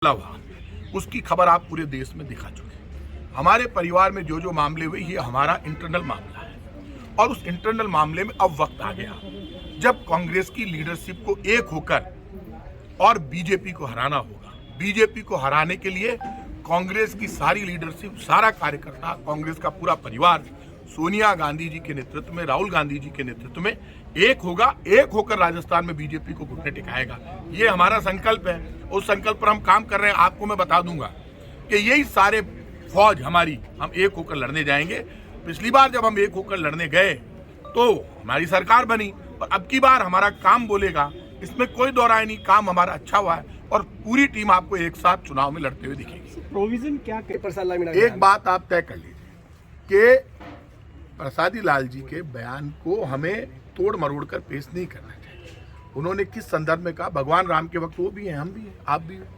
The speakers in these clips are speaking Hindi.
हुआ उसकी खबर आप पूरे देश में दिखा चुके हैं। हमारे परिवार में जो मामले हुए ये हमारा इंटरनल मामला है और उस इंटरनल मामले में अब वक्त आ गया जब कांग्रेस की लीडरशिप को एक होकर और बीजेपी को हराना होगा। बीजेपी को हराने के लिए कांग्रेस की सारी लीडरशिप, सारा कार्यकर्ता, कांग्रेस का पूरा परिवार सोनिया गांधी जी के नेतृत्व में, राहुल गांधी जी के नेतृत्व में एक होगा, एक होकर राजस्थान में बीजेपी को घुटने टिकाएगा। ये हमारा संकल्प है। उस संकल्प पर हम काम कर रहे हैं। आपको मैं बता दूंगा कि यही सारे फौज हमारी, हम एक होकर लड़ने जाएंगे। पिछली बार जब हम एक होकर लड़ने गए तो हमारी सरकार बनी और अब की बार हमारा काम बोलेगा, इसमें कोई दो राय नहीं। काम हमारा अच्छा हुआ है और पूरी टीम आपको एक साथ चुनाव में लड़ते हुए दिखेगी। प्रोविजन क्या एक बात आप तय कर लीजिए कि प्रसादी लाल जी के बयान को हमें तोड़ मरोड़ कर पेश नहीं करना चाहिए। उन्होंने किस संदर्भ में कहा? भगवान राम के वक्त वो भी हैं, हम भी हैं, आप भी हैं।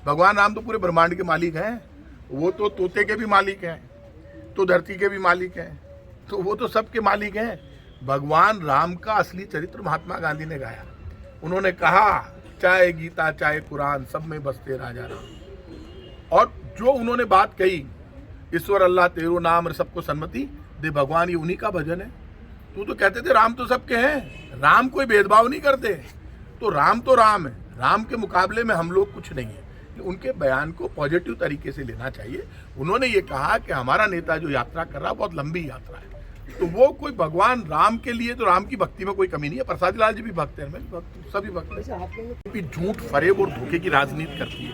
भगवान राम तो पूरे ब्रह्मांड के मालिक हैं, वो तो तोते के भी मालिक हैं, तो धरती के भी मालिक हैं, तो वो तो सबके मालिक हैं। भगवान राम का असली चरित्र महात्मा गांधी ने गाया। उन्होंने कहा चाहे गीता चाहे कुरान सब में बसते राजा राम। और जो उन्होंने बात कही, ईश्वर अल्लाह तेरो नाम सबको सन्मति दे भगवान, ये उन्हीं का भजन है। तो कहते थे राम तो सबके हैं, राम कोई भेदभाव नहीं करते, तो राम है। राम के मुकाबले में हम लोग कुछ नहीं है। उनके बयान को पॉजिटिव तरीके से लेना चाहिए। उन्होंने ये कहा कि हमारा नेता जो यात्रा कर रहा है बहुत लंबी यात्रा है, तो वो कोई भगवान राम के लिए, तो राम की भक्ति में कोई कमी नहीं है। प्रसादी लाल जी भी भक्त हैं, मैं भी भक्त हूं, सभी भक्त हैं। झूठ, फरेब और धोखे की राजनीति करती है।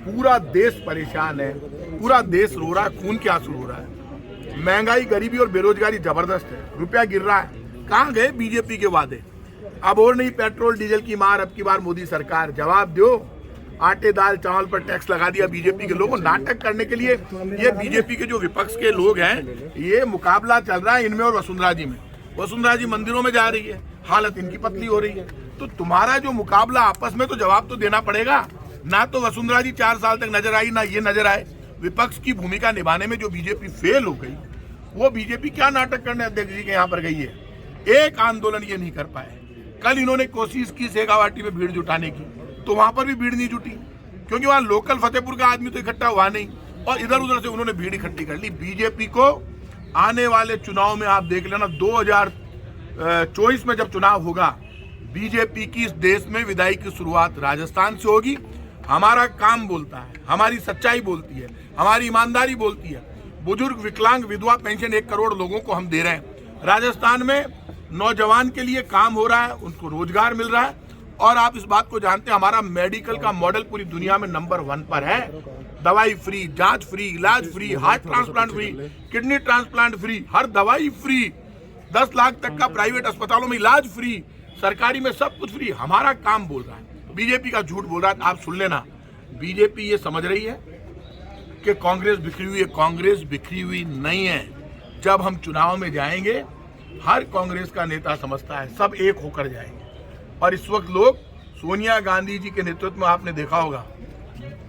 पूरा देश परेशान है, पूरा देश रो रहा है, खून के आंसू रो रहा है। महंगाई, गरीबी और बेरोजगारी जबरदस्त है, रुपया गिर रहा है। कहाँ गए बीजेपी के वादे? अब और नहीं पेट्रोल डीजल की मार, अब की बार मोदी सरकार जवाब दो। आटे दाल चावल पर टैक्स लगा दिया बीजेपी के लोगों। नाटक करने के लिए ये बीजेपी के जो विपक्ष के लोग हैं, ये मुकाबला चल रहा है इनमें और वसुंधरा जी में। वसुंधरा जी मंदिरों में जा रही है, हालत इनकी पतली हो रही है। तो तुम्हारा जो मुकाबला आपस में, तो जवाब तो देना पड़ेगा ना। तो वसुंधरा जी 4 साल तक नजर आई, ना ये नजर आए। विपक्ष की भूमिका निभाने में जो बीजेपी फेल हो गई, वो बीजेपी क्या नाटक करने अध्यक्ष जी के यहाँ पर गई है? एक आंदोलन ये नहीं कर पाए। कल इन्होंने कोशिश की शेखावाटी में भीड़ जुटाने की, तो वहां पर भी भीड़ नहीं जुटी, क्योंकि वहां लोकल फतेहपुर का आदमी तो इकट्ठा हुआ नहीं और इधर उधर से उन्होंने भीड़ इकट्ठी कर ली। बीजेपी को आने वाले चुनाव में आप देख लेना, 2024 में जब चुनाव होगा, बीजेपी की इस देश में विदाई की शुरुआत राजस्थान से होगी। हमारा काम बोलता है, हमारी सच्चाई बोलती है, हमारी ईमानदारी बोलती है। बुजुर्ग, विकलांग, विधवा पेंशन 1 करोड़ लोगों को हम दे रहे हैं। राजस्थान में नौजवान के लिए काम हो रहा है, उनको रोजगार मिल रहा है। और आप इस बात को जानते हैं, हमारा मेडिकल का मॉडल पूरी दुनिया में नंबर 1 पर है। दवाई फ्री, जांच फ्री, इलाज free, heart transplant free, kidney transplant free, हर दवाई फ्री, 10 लाख तक का प्राइवेट अस्पतालों में इलाज फ्री, सरकारी में सब कुछ फ्री। हमारा काम बोल रहा है, बीजेपी का झूठ बोल रहा है। आप सुन लेना, बीजेपी ये समझ रही है कि कांग्रेस बिखरी हुई है। कांग्रेस बिखरी हुई नहीं है। जब हम चुनाव में जाएंगे, हर कांग्रेस का नेता समझता है सब एक होकर जाएंगे। और इस वक्त लोग सोनिया गांधी जी के नेतृत्व में, आपने देखा होगा,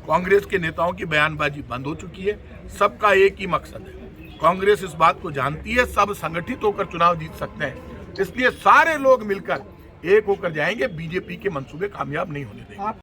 कांग्रेस के नेताओं की बयानबाजी बंद हो चुकी है। सबका एक ही मकसद है। कांग्रेस इस बात को जानती है, सब संगठित होकर चुनाव जीत सकते हैं। इसलिए सारे लोग मिलकर एक होकर जाएंगे। बीजेपी के मंसूबे कामयाब नहीं होने देंगे।